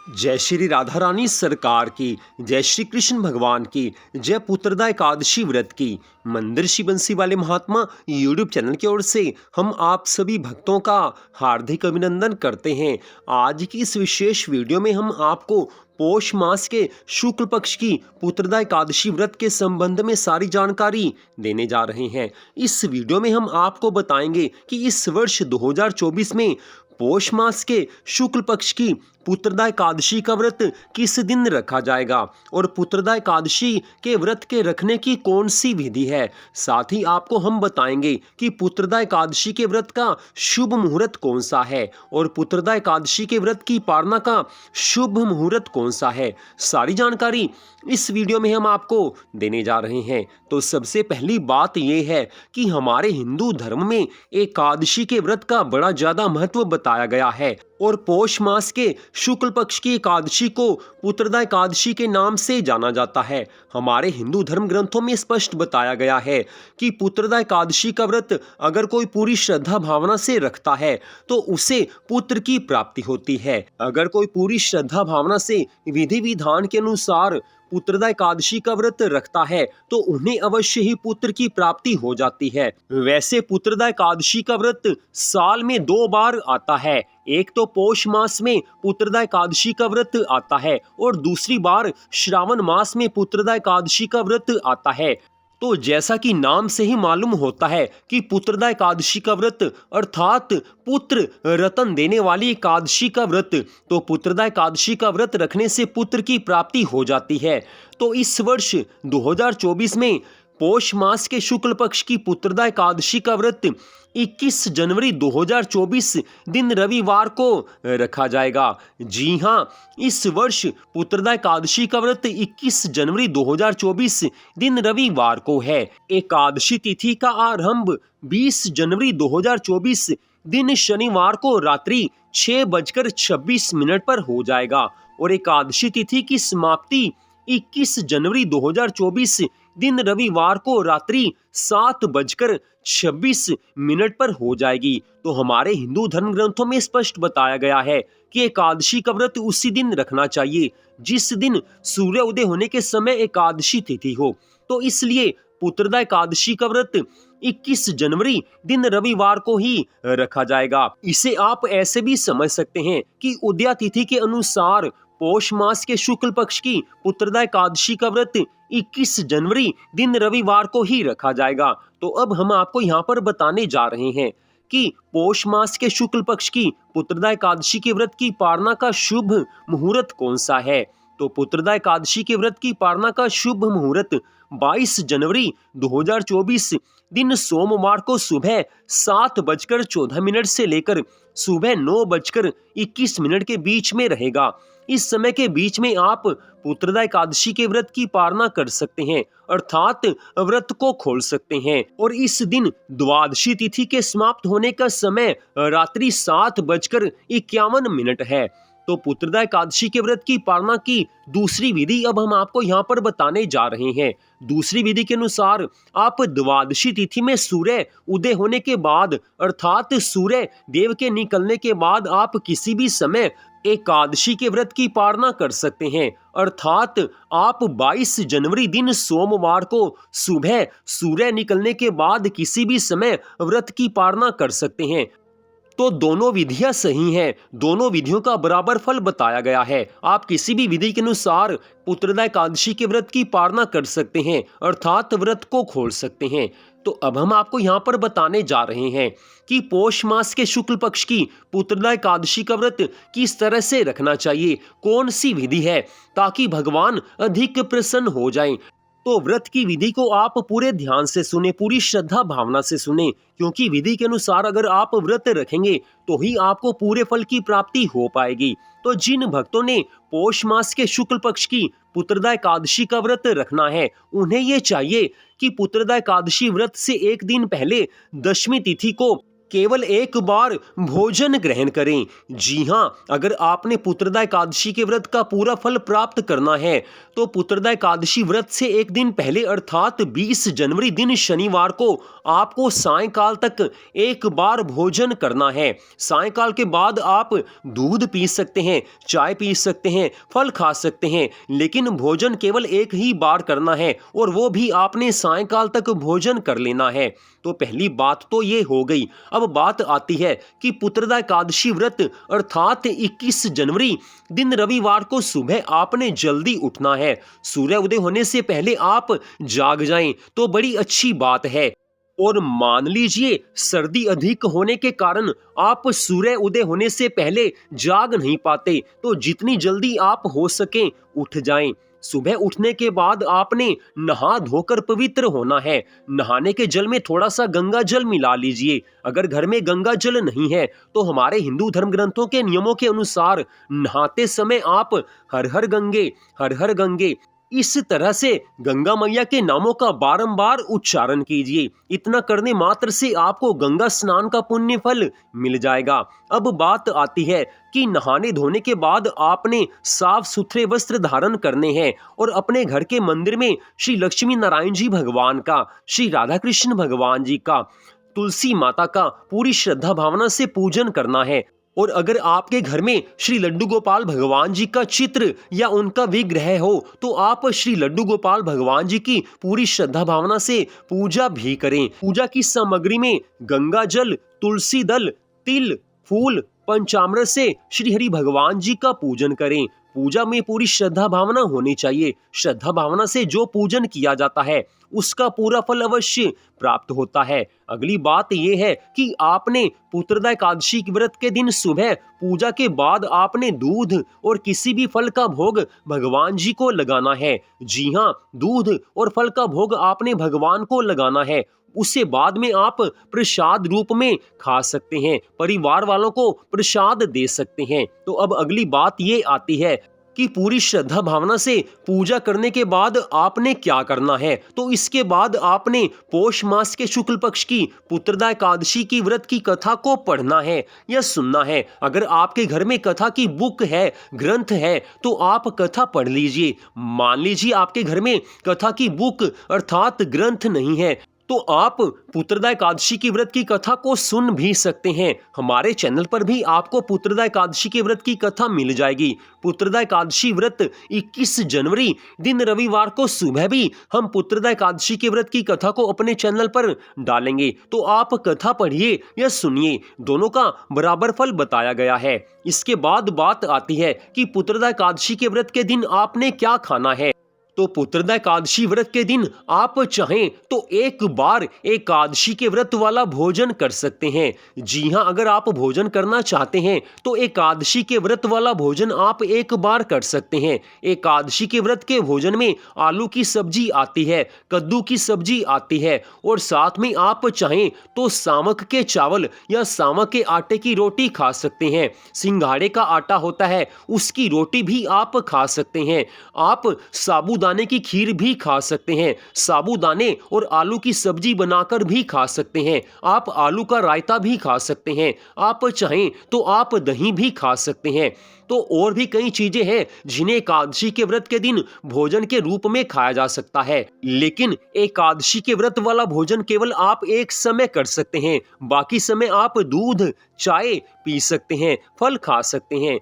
जय श्री राधा रानी सरकार की, जय श्री कृष्ण भगवान की, जय पुत्रदा एकादशी व्रत की। मंदिर श्री बंसी वाले महात्मा यूट्यूब चैनल की ओर से हम आप सभी भक्तों का हार्दिक अभिनंदन करते हैं। आज की इस विशेष वीडियो में हम आपको पौष मास के शुक्ल पक्ष की पुत्रदा एकादशी व्रत के संबंध में सारी जानकारी देने जा रहे हैं। इस वीडियो में हम आपको बताएंगे कि इस वर्ष 2024 में पौष मास के शुक्ल पक्ष की पुत्रदा एकादशी का व्रत किस दिन रखा जाएगा और पुत्रदा एकादशी के व्रत के रखने की कौन सी विधि है। साथ ही आपको हम बताएंगे कि पुत्रदा एकादशी के व्रत का शुभ मुहूर्त कौन सा है और पुत्रदा एकादशी के व्रत की पालना का शुभ मुहूर्त कौन सा है। सारी जानकारी इस वीडियो में हम आपको देने जा रहे हैं। तो सबसे पहली बात यह है कि हमारे हिंदू धर्म में एकादशी के व्रत का बड़ा ज्यादा महत्व बताया गया है और पौष मास के शुक्ल पक्ष की एकादशी को पुत्रदा एकादशी के नाम से जाना जाता है। हमारे हिंदू धर्म ग्रंथों में स्पष्ट बताया गया है कि पुत्रदा एकादशी का व्रत अगर कोई पूरी श्रद्धा भावना से रखता है तो उसे पुत्र की प्राप्ति होती है। अगर कोई पूरी श्रद्धा भावना से विधि विधान के अनुसार पुत्रदा एकादशी का व्रत रखता है तो उन्हें अवश्य ही पुत्र की प्राप्ति हो जाती है। वैसे पुत्रदा एकादशी का व्रत साल में 2 बार आता है। एक तो पौष मास में पुत्रदा एकादशी का व्रत आता है और दूसरी बार श्रावण मास में पुत्रदा एकादशी का व्रत आता है। तो जैसा कि नाम से ही मालूम होता है कि पुत्रदा एकादशी का व्रत अर्थात पुत्र रतन देने वाली एकादशी का व्रत, तो पुत्रदा एकादशी का व्रत रखने से पुत्र की प्राप्ति हो जाती है। तो इस वर्ष 2024 में पौष मास के शुक्ल पक्ष की पुत्रदा एकादशी का व्रत 21 जनवरी 2024 दिन रविवार को रखा जाएगा। जी हाँ, इस वर्ष पुत्रदा एकादशी का व्रत 21 जनवरी 2024 दिन रविवार को है। एकादशी तिथि का आरंभ 20 जनवरी 2024 दिन शनिवार को रात्रि 6:26 पर हो जाएगा और एकादशी तिथि की समाप्ति 21 जनवरी 2024 दिन रविवार को रात्रि 7:26 पर हो जाएगी। तो हमारे हिंदू धर्म ग्रंथों में स्पष्ट बताया गया है कि एकादशी का व्रत उसी दिन रखना चाहिए जिस दिन सूर्य उदय होने के समय एकादशी तिथि हो। तो इसलिए पुत्रदा एकादशी का व्रत 21 जनवरी दिन रविवार को ही रखा जाएगा। इसे आप ऐसे भी समझ सकते हैं कि उदया तिथि के अनुसार पौष मास के शुक्ल पक्ष की पुत्रदा एकादशी का व्रत 21 जनवरी दिन रविवार को ही रखा जाएगा। तो अब हम आपको यहाँ पर बताने जा रहे हैं कि पौष मास के शुक्ल पक्ष की पुत्रदा एकादशी के व्रत की पालना का शुभ मुहूर्त कौन सा है। तो पुत्रदा एकादशी के व्रत की पालना का शुभ मुहूर्त 22 जनवरी 2024 दिन सोमवार को सुबह 7:14 से लेकर सुबह 9:21 के बीच में रहेगा। इस समय के बीच में आप पुत्रदा एकादशी के व्रत की पालना कर सकते हैं अर्थात व्रत को खोल सकते हैं और इस दिन द्वादशी तिथि के समाप्त होने का समय रात्रि 7:51 है। तो पुत्रदा एकादशी के व्रत की पालना की दूसरी विधि अब हम आपको यहाँ पर बताने जा रहे हैं। दूसरी विधि के अनुसार आप द्वादशी तिथि में सूर्य उदय होने के बाद अर्थात सूर्य देव के निकलने के बाद आप किसी भी समय एकादशी के व्रत की पालना कर सकते हैं अर्थात आप 22 जनवरी दिन सोमवार को सुबह सूर्य निकलने के बाद किसी भी समय व्रत की पालना कर सकते हैं। तो दोनों विधियां सही हैं, दोनों विधियों का बराबर फल बताया गया है। आप किसी भी विधि के अनुसार पुत्रदा एकादशी के व्रत की पालना कर सकते हैं अर्थात व्रत को खोल सकते हैं। तो अब हम आपको यहाँ पर बताने जा रहे हैं कि पौष मास के शुक्ल पक्ष की पुत्रदा एकादशी का व्रत किस तरह से रखना चाहिए, कौन सी विधि है ताकि भगवान अधिक प्रसन्न हो जाएं। तो व्रत की विधि को आप पूरे ध्यान से सुने, पूरी श्रद्धा भावना से सुने, क्योंकि विधि के अनुसार अगर आप व्रत रखेंगे तो ही आपको पूरे फल की प्राप्ति हो पाएगी। तो जिन भक्तों ने पौष मास के शुक्ल पक्ष की पुत्रदा एकादशी का व्रत रखना है उन्हें ये चाहिए कि पुत्रदा एकादशी व्रत से एक दिन पहले दशमी तिथि को केवल एक बार भोजन ग्रहण करें। जी हाँ, अगर आपने पुत्रदा एकादशी के व्रत का पूरा फल प्राप्त करना है तो पुत्रदा एकादशी व्रत से एक दिन पहले अर्थात 20 जनवरी दिन शनिवार को आपको सायंकाल तक एक बार भोजन करना है। सायंकाल के बाद आप दूध पी सकते हैं, चाय पी सकते हैं, फल खा सकते हैं, लेकिन भोजन केवल एक ही बार करना है और वो भी आपने सायंकाल तक भोजन कर लेना है। तो पहली बात तो ये हो गई। अब बात आती है कि पुत्रदा एकादशी व्रत अर्थात 21 जनवरी दिन रविवार को सुबह आपने जल्दी उठना है। सूर्य उदय होने से पहले आप जाग जाएं तो बड़ी अच्छी बात है। और मान लीजिए सर्दी अधिक होने के कारण आप सूर्य उदय होने से पहले जाग नहीं पाते तो जितनी जल्दी आप हो सके उठ जाएं। सुबह उठने के बाद आपने नहा धोकर पवित्र होना है। नहाने के जल में थोड़ा सा गंगा जल मिला लीजिए। अगर घर में गंगा जल नहीं है तो हमारे हिंदू धर्म ग्रंथों के नियमों के अनुसार नहाते समय आप हर हर गंगे इस तरह से गंगा मैया के नामों का बारंबार उच्चारण कीजिए। इतना करने मात्र से आपको गंगा स्नान का पुण्य फल मिल जाएगा। अब बात आती है कि नहाने धोने के बाद आपने साफ सुथरे वस्त्र धारण करने हैं और अपने घर के मंदिर में श्री लक्ष्मी नारायण जी भगवान का, श्री राधा कृष्ण भगवान जी का, तुलसी माता का पूरी श्रद्धा भावना से पूजन करना है। और अगर आपके घर में श्री लड्डू गोपाल भगवान जी का चित्र या उनका विग्रह हो तो आप श्री लड्डू गोपाल भगवान जी की पूरी श्रद्धा भावना से पूजा भी करें। पूजा की सामग्री में गंगा जल, तुलसी दल, तिल, फूल, पंचामृत से श्री हरि भगवान जी का पूजन करें। पूजा में पूरी श्रद्धा भावना होनी चाहिए। श्रद्धा भावना से जो पूजन किया जाता है उसका पूरा फल अवश्य प्राप्त होता है। अगली बात यह है कि आपने पुत्रदा एकादशी के व्रत के दिन सुबह पूजा के बाद आपने दूध और किसी भी फल का भोग भगवान जी को लगाना है। जी हाँ, दूध और फल का भोग आपने भगवान को लगाना है। उसे बाद में आप प्रसाद रूप में खा सकते हैं, परिवार वालों को प्रसाद दे सकते हैं। तो अब अगली बात ये आती है कि पूरी श्रद्धा भावना से पूजा करने के बाद आपने क्या करना है। तो इसके बाद आपने पौष मास के शुक्ल पक्ष की पुत्रदा एकादशी की व्रत की कथा को पढ़ना है या सुनना है। अगर आपके घर में कथा की बुक है, ग्रंथ है, तो आप कथा पढ़ लीजिए। मान लीजिए आपके घर में कथा की बुक अर्थात ग्रंथ नहीं है तो आप पुत्रदा एकादशी की व्रत की कथा को सुन भी सकते हैं। हमारे चैनल पर भी आपको पुत्रदा एकादशी के व्रत की कथा मिल जाएगी। पुत्रदा एकादशी व्रत 21 जनवरी दिन रविवार को सुबह भी हम पुत्रदा एकादशी के व्रत की कथा को अपने चैनल पर डालेंगे। तो आप कथा पढ़िए या सुनिए, दोनों का बराबर फल बताया गया है। इसके बाद बात आती है कि पुत्रदा एकादशी के व्रत के दिन आपने क्या खाना है। तो पुत्रदा एकादशी व्रत के दिन आप चाहें तो एक बार एकादशी के व्रत वाला भोजन कर सकते हैं। जी हाँ, अगर आप भोजन करना चाहते हैं तो एकादशी के व्रत वाला भोजन आप एक बार कर सकते हैं। एकादशी के व्रत के भोजन में आलू की सब्जी आती है, कद्दू की सब्जी आती है और साथ में आप चाहें तो सामक के चावल या सामक के आटे की रोटी खा सकते हैं। सिंघाड़े का आटा होता है, उसकी रोटी भी आप खा सकते हैं। आप साबूदाने की खीर भी खा सकते हैं। साबूदाने और आलू की सब्जी बनाकर भी खा सकते हैं। आप आलू का रायता भी खा सकते हैं। आप चाहें तो आप दही भी खा सकते हैं। तो और भी कई चीजें हैं जिन्हें एकादशी के व्रत के दिन भोजन के रूप में खाया जा सकता है। लेकिन एकादशी के व्रत वाला भोजन केवल आप एक समय कर सकते हैं। बाकी समय आप दूध, चाय पी सकते हैं, फल खा सकते हैं।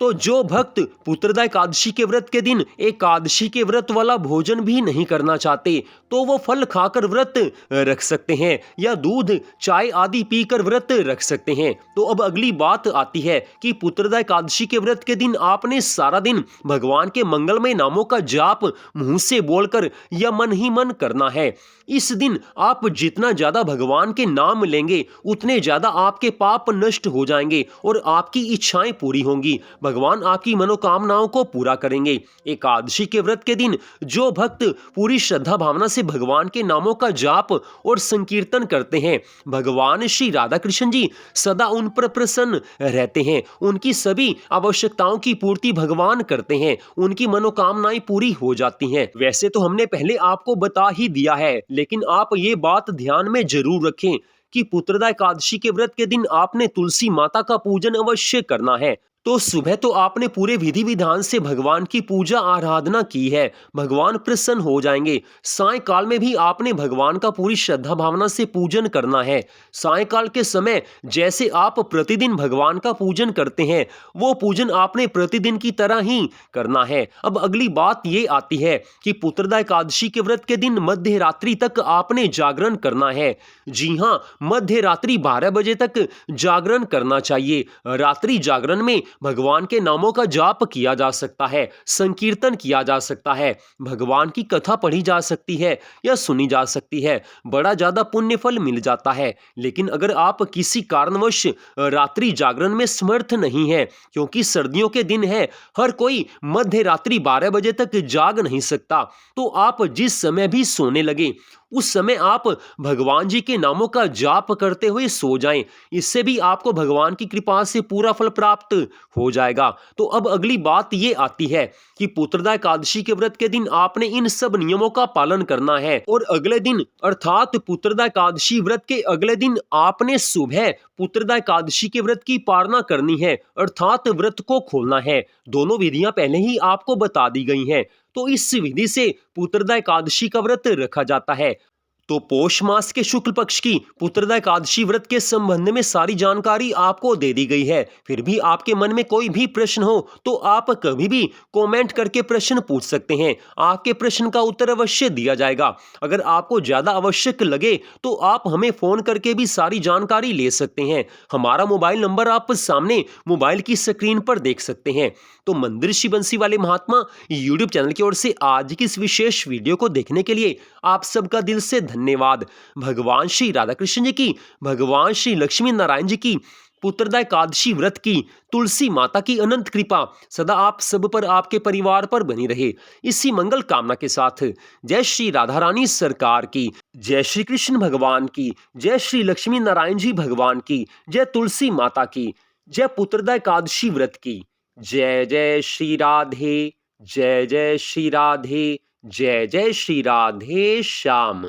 तो जो भक्त पुत्रदा एकादशी के व्रत के दिन एकादशी के व्रत वाला भोजन भी नहीं करना चाहते तो वो फल खाकर व्रत रख सकते हैं या दूध, चाय आदि पीकर व्रत रख सकते हैं। तो अब अगली बात आती है कि पुत्रदा एकादशी के व्रत के दिन आपने सारा दिन भगवान के मंगलमय नामों का जाप मुंह से बोलकर या मन ही मन करना है। इस दिन आप जितना ज्यादा भगवान के नाम लेंगे उतने ज्यादा आपके पाप नष्ट हो जाएंगे और आपकी इच्छाएं पूरी होंगी। भगवान आपकी मनोकामनाओं को पूरा करेंगे। एकादशी के व्रत के दिन जो भक्त पूरी श्रद्धा भावना से भगवान के नामों का जाप और संकीर्तन करते हैं, भगवान श्री राधा कृष्ण जी सदा उन पर प्रसन्न रहते हैं। उनकी सभी आवश्यकताओं की पूर्ति भगवान करते हैं। उनकी मनोकामनाएं पूरी हो जाती हैं। वैसे तो हमने पहले आपको बता ही दिया है, लेकिन आप ये बात ध्यान में जरूर रखें कि पुत्रदा एकादशी के व्रत के दिन आपने तुलसी माता का पूजन अवश्य करना है। तो सुबह तो आपने पूरे विधि विधान से भगवान की पूजा आराधना की है, भगवान प्रसन्न हो जाएंगे। सायंकाल में भी आपने भगवान का पूरी श्रद्धा भावना से पूजन करना है। सायंकाल के समय जैसे आप प्रतिदिन भगवान का पूजन करते हैं, वो पूजन आपने प्रतिदिन की तरह ही करना है। अब अगली बात ये आती है कि पुत्रदा एकादशी के व्रत के दिन मध्य रात्रि तक आपने जागरण करना है। जी हाँ, मध्य रात्रि 12 बजे तक जागरण करना चाहिए। रात्रि जागरण में भगवान के नामों का जाप किया जा सकता है, संकीर्तन किया जा सकता है, भगवान की कथा पढ़ी जा सकती है या सुनी जा सकती है, बड़ा ज्यादा पुण्य फल मिल जाता है। लेकिन अगर आप किसी कारणवश रात्रि जागरण में समर्थ नहीं है, क्योंकि सर्दियों के दिन है, हर कोई मध्य रात्रि 12 बजे तक जाग नहीं सकता, तो आप जिस समय भी सोने लगे उस समय आप भगवान जी के नामों का जाप करते हुए सो जाएं। इससे भी आपको भगवान की कृपा से पूरा फल प्राप्त हो जाएगा। तो अब अगली बात ये आती है कि पुत्रदा एकादशी के व्रत के दिन आपने इन सब नियमों का पालन करना है और अगले दिन अर्थात पुत्रदा एकादशी व्रत के अगले दिन आपने सुबह पुत्रदा एकादशी के व्रत की पालना करनी है, अर्थात व्रत को खोलना है। दोनों विधियां पहले ही आपको बता दी गई हैं। तो इस विधि से पुत्रदा एकादशी का व्रत रखा जाता है। तो पौष मास के शुक्ल पक्ष की पुत्रदा एकादशी व्रत के संबंध में सारी जानकारी आपको दे दी गई है। फिर भी आपके मन में कोई भी प्रश्न हो तो आप कभी भी कमेंट करके प्रश्न पूछ सकते हैं, आपके प्रश्न का उत्तर अवश्य दिया जाएगा। अगर आपको ज्यादा आवश्यक लगे तो आप हमें फोन करके भी सारी जानकारी ले सकते हैं। हमारा मोबाइल नंबर आप सामने मोबाइल की स्क्रीन पर देख सकते हैं। तो मंदिर श्री बंसी वाले महात्मा यूट्यूब चैनल की ओर से आज की इस विशेष वीडियो को देखने के लिए आप सबका दिल से धन्यवाद। भगवान श्री राधा कृष्ण जी की, भगवान श्री लक्ष्मी नारायण जी की पुत्रदा एकादशी व्रत की, तुलसी माता की अनंत कृपा सदा आप सब पर, आपके परिवार पर बनी रहे। इसी मंगल कामना के साथ जय श्री राधा रानी सरकार की, जय श्री कृष्ण भगवान की, जय श्री लक्ष्मी नारायण जी भगवान की, जय तुलसी माता की, जय पुत्रदा एकादशी व्रत की। जय जय श्री राधे, जय जय श्री राधे, जय जय श्री राधे श्याम।